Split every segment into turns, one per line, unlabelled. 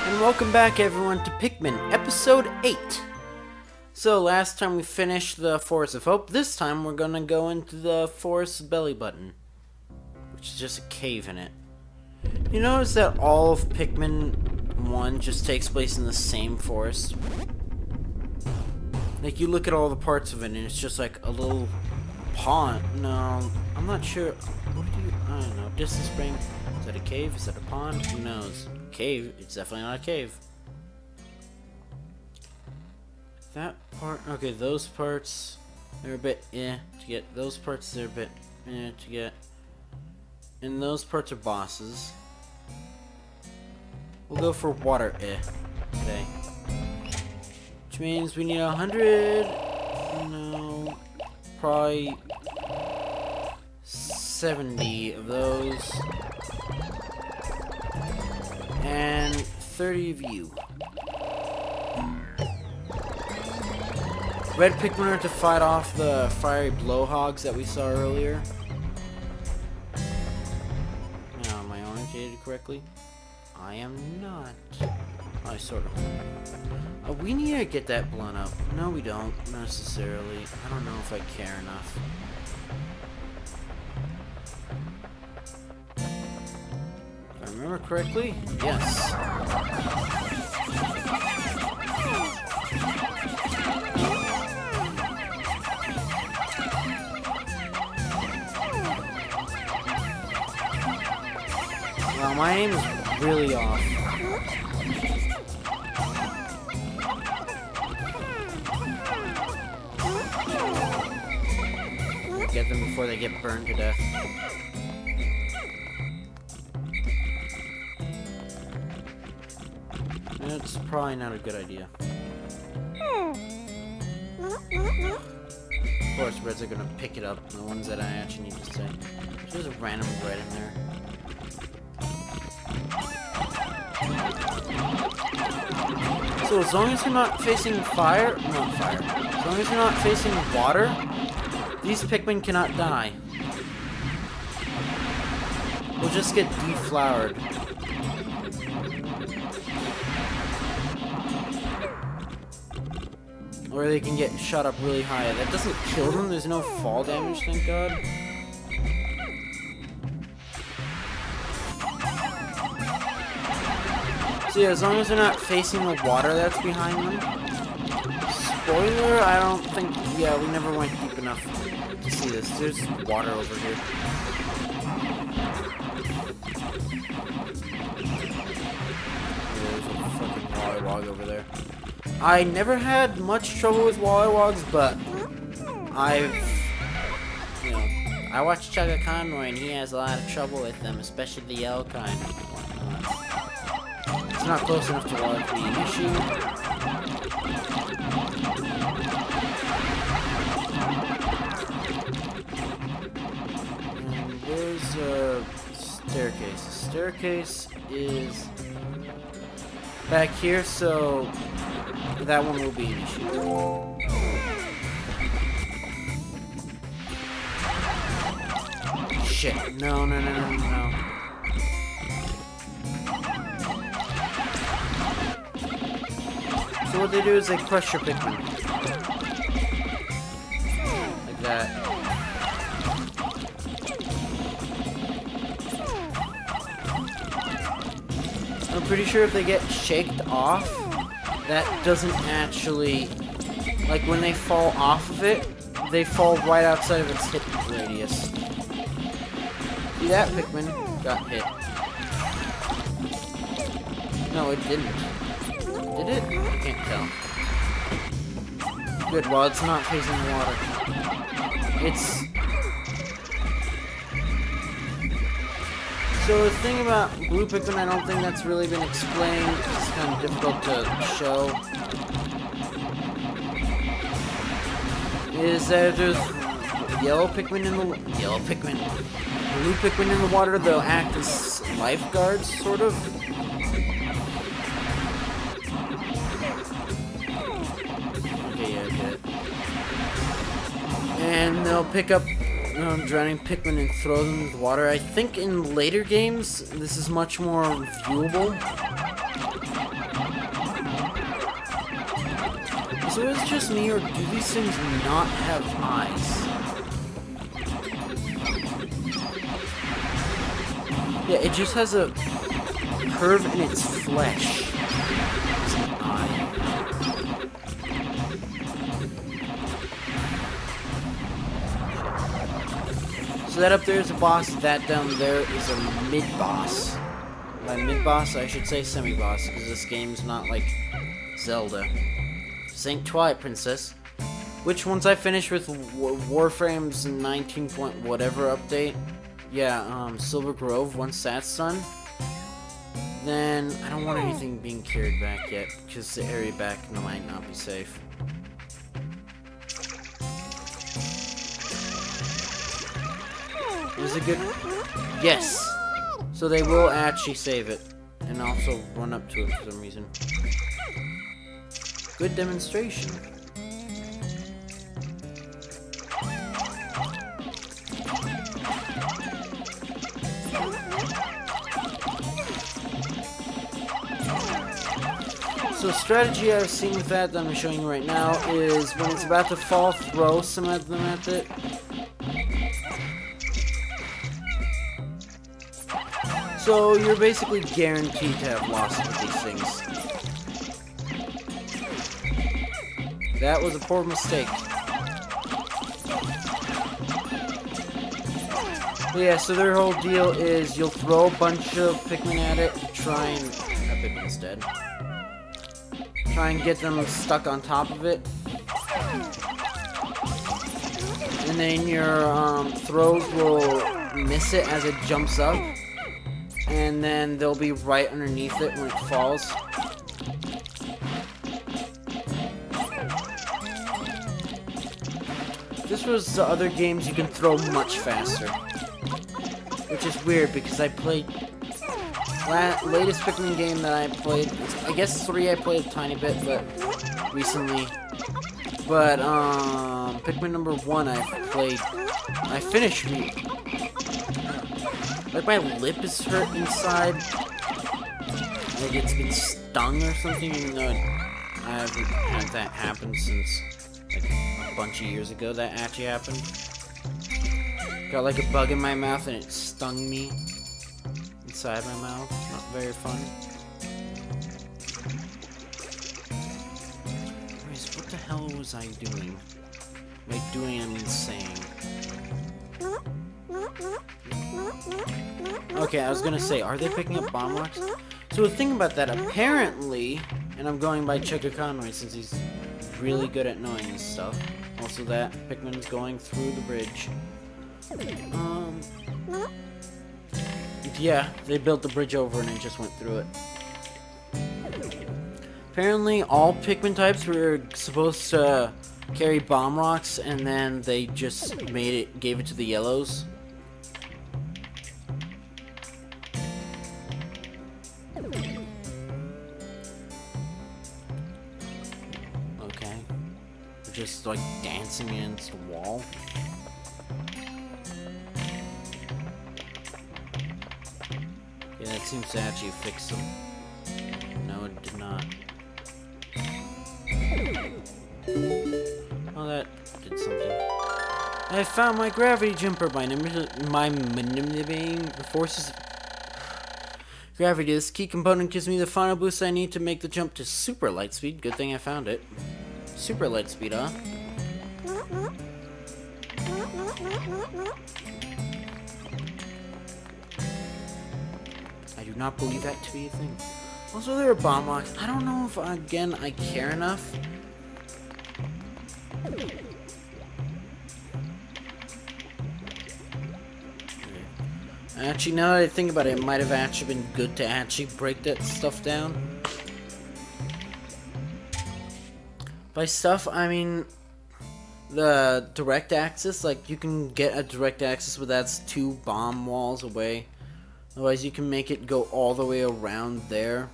And welcome back everyone to Pikmin, episode 8. So last time we finished the Forest of Hope, this time we're gonna go into the Forest Belly Button, which is just a cave in it. You notice that all of Pikmin 1 just takes place in the same forest? Like, you look at all the parts of it and it's just like a little pond. No, I'm not sure. I don't know. Distant Spring. Is that a cave? Is that a pond? Who knows? Cave. It's definitely not a cave. That part. Okay, those parts. They're a bit to get. Those parts. They're a bit to get. And those parts are bosses. We'll go for water today. Which means we need 100. No. Probably 70 of those. And 30 of you. Red Pikmin are to fight off the fiery blowhogs that we saw earlier. Now, am I orientated correctly? I am not. I sort of. We need to get that blunt up. No, we don't necessarily. I don't know if I care enough. If I remember correctly, yes. Wow, my aim is really off. Get them before they get burned to death. It's probably not a good idea. Of course, reds are gonna pick it up, the ones that I actually need to say. There's a random red in there. So as long as you're not facing as long as you're not facing water, these Pikmin cannot die. They'll just get deflowered. Or they can get shot up really high. That doesn't kill them, there's no fall damage, thank God. So yeah, as long as they're not facing the water that's behind them. Spoiler, I don't think, yeah, we never went deep enough to see this. There's water over here. There's a fucking Wollywog over there. I never had much trouble with Wollywogs, but I watched Chugga Conroy and he has a lot of trouble with them, especially the yellow kind. It's not close enough to water to be an issue. And there's a staircase. The staircase is back here, so that one will be an issue. Shit. No. So what they do is they crush your Pikmin. Like that. I'm pretty sure if they get shaked off, that doesn't actually, like when they fall off of it, they fall right outside of its hit radius. See that Pikmin got hit. No, it didn't. Did it? I can't tell. Good, well it's not facing the water. It's... So the thing about blue Pikmin, I don't think that's really been explained. It's kind of difficult to show. Is that there's yellow Pikmin in the blue Pikmin in the water, they'll act as lifeguards, sort of. Okay, yeah, I get it. And they'll pick up drowning Pikmin and throw them into the water. I think in later games, this is much more viewable. So is it just me, or do these things not have eyes? Yeah, it just has a curve in its flesh. It's an eye. So that up there is a boss, that down there is a mid-boss. By mid-boss, I should say semi-boss, because this game's not like Zelda. Saint Twilight Princess. Which, once I finish with Warframe's 19 point whatever update, yeah, Silver Grove, once that's done, then I don't want anything being carried back yet, because the area back might not be safe. Is it good? Yes! So they will actually save it, and also run up to it for some reason. Good demonstration. So strategy I've seen with that I'm showing you right now is when it's about to fall, throw some of them at it. So you're basically guaranteed to have losses with these things. That was a poor mistake. But yeah, so their whole deal is you'll throw a bunch of Pikmin at it, try and... Pikmin's dead. Try and get them stuck on top of it. And then your throws will miss it as it jumps up. And then they'll be right underneath it when it falls. This was the other games you can throw much faster. Which is weird because I played... latest Pikmin game that I played... I guess 3 I played a tiny bit, but... recently. But, Pikmin number 1 I played... I finished... Like, my lip is hurt inside. Like, it's been stung or something, even though I haven't had that happen since, like, a bunch of years ago that actually happened. Got, like, a bug in my mouth and it stung me inside my mouth. Not very fun. Anyways, what the hell was I doing? By doing, I mean saying. Okay, I was gonna say, are they picking up bomb rocks? So the thing about that, apparently, and I'm going by Chugga Conway since he's really good at knowing this stuff. Also that Pikmin's going through the bridge. Yeah, they built the bridge over and it just went through it. Apparently all Pikmin types were supposed to carry bomb rocks and then they just gave it to the yellows. Okay. They're just like dancing against the wall. Yeah, that seems to actually fix them. No, it did not. Oh, that did something. I found my gravity jumper by manipulating the forces. Gravity, this key component gives me the final boost I need to make the jump to super light speed. Good thing I found it. Super light speed, huh? I do not believe that to be a thing. Also, there are bomb rocks. I don't know if, again, I care enough. Actually, now that I think about it, it might have actually been good to actually break that stuff down. By stuff, I mean the direct access. Like, you can get a direct access, but that's 2 bomb walls away. Otherwise, you can make it go all the way around there.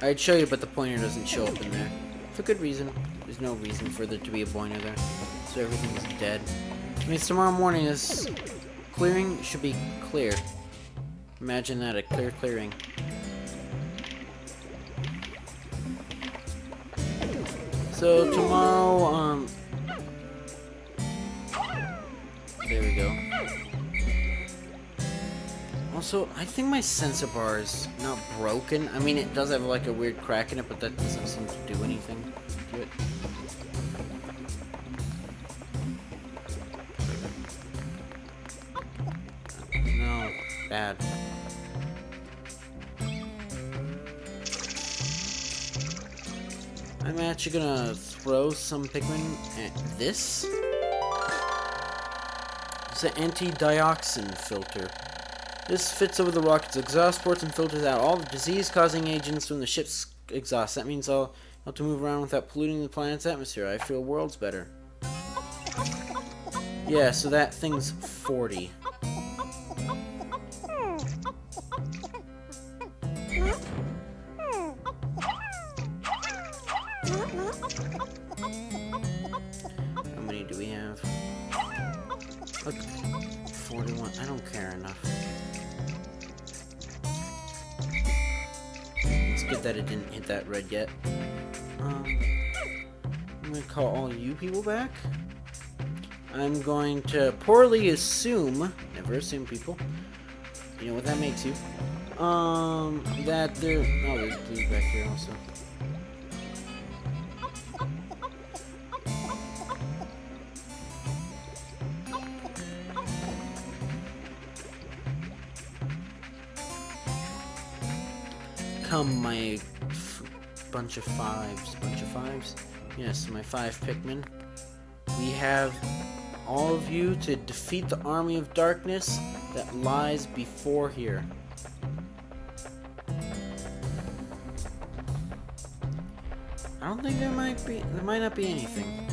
I'd show you, but the pointer doesn't show up in there. For good reason. There's no reason for there to be a pointer there. So everything is dead. I mean, tomorrow morning is... clearing should be clear. Imagine that, a clear clearing. So tomorrow, there we go. Also, I think my sensor bar is not broken. I mean, it does have like a weird crack in it, but that doesn't seem to do anything to it. No, bad. I'm actually gonna throw some Pikmin at this. It's an anti-dioxin filter. This fits over the rocket's exhaust ports and filters out all the disease-causing agents from the ship's exhaust. That means I'll have to move around without polluting the planet's atmosphere. I feel worlds better. Yeah, so that thing's 40. How many do we have? Look, 41. I don't care enough. It's good that it didn't hit that red yet. I'm gonna call all you people back. I'm going to poorly assume, never assume people, you know what that makes you, that there, oh, there's blue back here also. Come, my bunch of fives. Yes, my 5 Pikmin. We have all of you to defeat the army of darkness that lies before here. I don't think there might not be anything.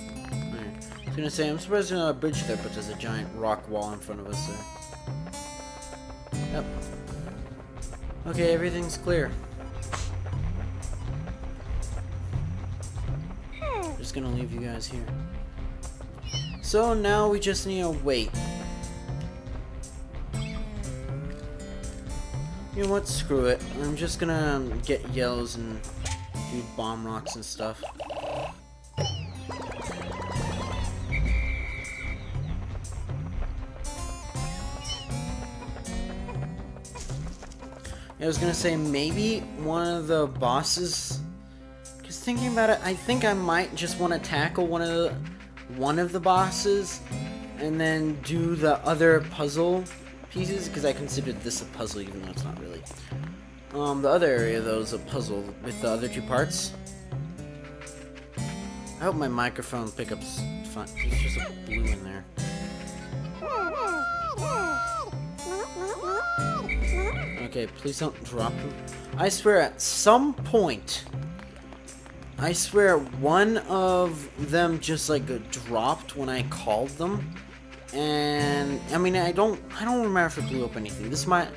Alright. I was gonna say, I'm surprised there's not a bridge there, but there's a giant rock wall in front of us there. Yep. Okay, everything's clear. Just gonna leave you guys here. So now we just need to wait. You know what? Screw it. I'm just gonna get yellows and do bomb rocks and stuff. I was gonna say maybe one of the bosses. Because thinking about it, I think I might just want to tackle one of the bosses, and then do the other puzzle pieces. Because I considered this a puzzle, even though it's not really. The other area though is a puzzle with the other 2 parts. I hope my microphone pickup's fine. There's just a blue in there. Okay, please don't drop them. I swear at some point, I swear one of them just like dropped when I called them. And I mean, I don't remember if it blew up anything. This might,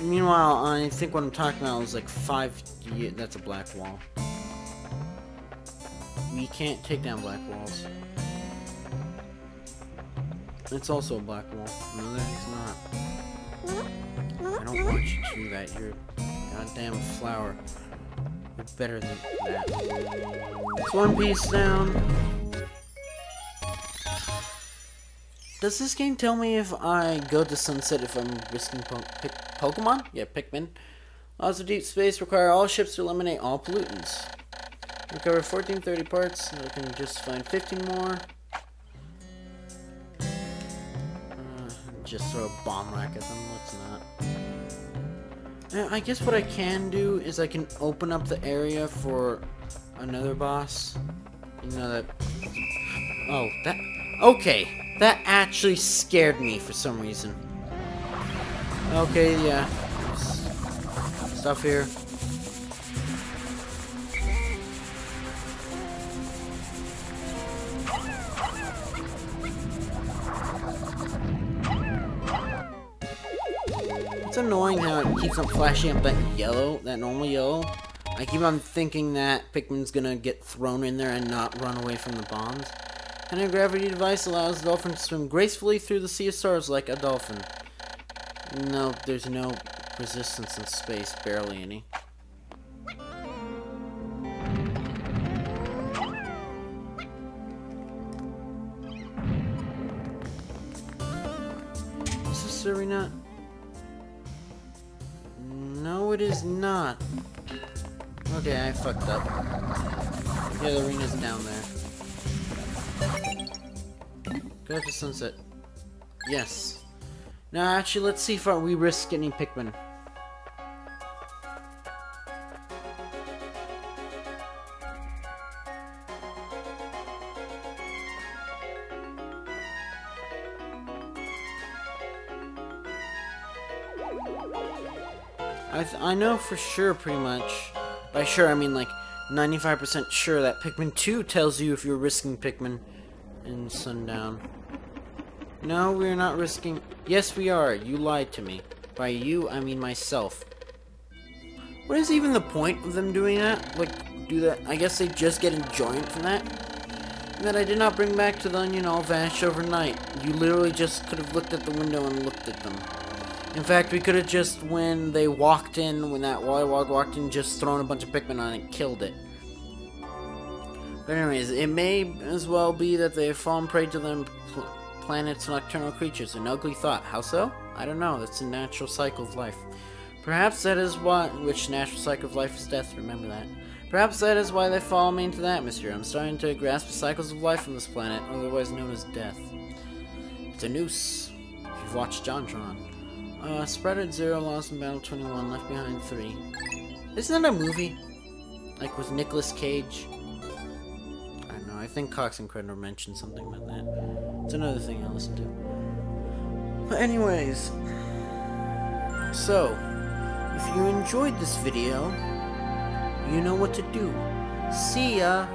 meanwhile, I think what I'm talking about was like 5 years. That's a black wall. We can't take down black walls. It's also a black wall. No, it's not. I don't want you to do that. You're a goddamn flower. You're better than that. It's 1 piece down. Does this game tell me if I go to sunset if I'm risking Pokemon? Yeah, Pikmin. Laws of deep space require all ships to eliminate all pollutants. Recover 1430 parts, and I can just find 15 more. Just throw a bomb rack at them, let's not. I guess what I can do is I can open up the area for another boss. You know that... Oh, that... Okay, that actually scared me for some reason. Okay, yeah. Stuff here. It's annoying how it keeps on flashing up that yellow, that normal yellow. I keep on thinking that Pikmin's gonna get thrown in there and not run away from the bombs. Anti-gravity device allows the dolphin to swim gracefully through the sea of stars like a dolphin. No, there's no resistance in space, barely any. we not? No, it is not. Okay, I fucked up. Yeah, the arena's down there. Go to sunset. Yes. Now, actually, let's see if we risk getting Pikmin. I know for sure, pretty much. By sure, I mean like 95% sure that Pikmin 2 tells you if you're risking Pikmin in Sundown. No, we're not risking... Yes, we are. You lied to me. By you, I mean myself. What is even the point of them doing that? Like, do that? I guess they just get enjoyment from that? And that I did not bring back to the onion all vanished overnight. You literally just could have looked at the window and looked at them. In fact, we could have just, when they walked in, when that Wallywog walked in, just thrown a bunch of Pikmin on it and killed it. But anyways, it may as well be that they have fallen prey to them planet's nocturnal creatures. An ugly thought. How so? I don't know. That's a natural cycle of life. Perhaps that is which natural cycle of life is death. Remember that. Perhaps that is why they follow me into the atmosphere. I'm starting to grasp the cycles of life on this planet, otherwise known as death. It's a noose. If you've watched JonTron. Spread at 0, lost in battle 21, left behind 3. Isn't that a movie? Like with Nicolas Cage? I don't know, I think Cox and Crendor mentioned something about that. It's another thing I listen to. But anyways, so, if you enjoyed this video, you know what to do. See ya!